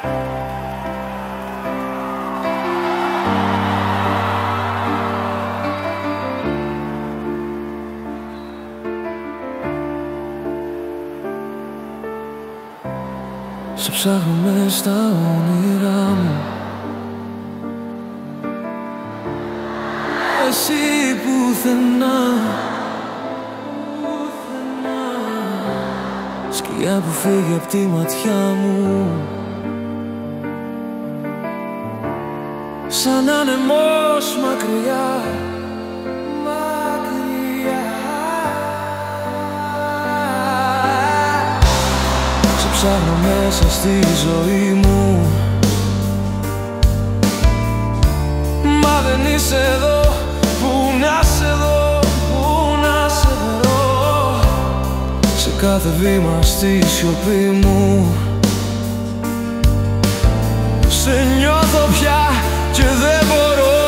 Σε ψάχνω μες στα όνειρά μου, εσύ πουθενά, σκιά που φύγει απ' τη ματιά μου, σαν άνεμος μακριά, μακριά. Σε ψάχνω μέσα στη ζωή μου, μα δεν είσαι εδώ. Πού να σε δω, πού να σε βρω, σε κάθε βήμα στη σιωπή μου. Σε νιώθω πια και δεν μπορώ,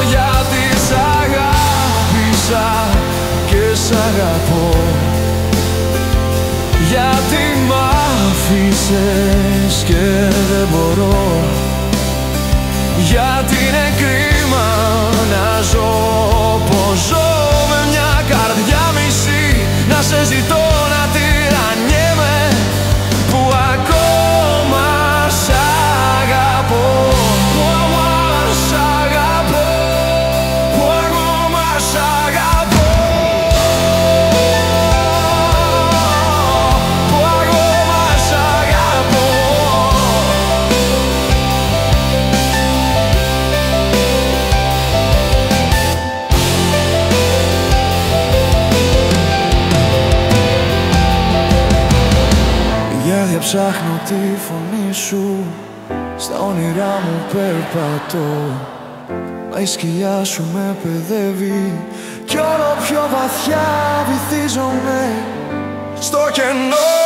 γιατί σ' αγάπησα και σ' αγαπώ. Γιατί μ' άφησες και δεν μπορώ, γιατί είναι κρίμα να ζω πως ζω με μια καρδιά μισή. Να σε ζητώ να τυραννιέμαι, που ακόμα σ' αγαπώ, που ακόμα σ' αγαπώ, που ακόμα σ' αγαπώ, που ακόμα σ' αγαπώ. Για διαψάχνω τη φωνή σου, στα όνειρά μου περπατώ, μα η σκυλιά σου με παιδεύει κι όλο πιο βαθιά βυθίζομαι στο κενό.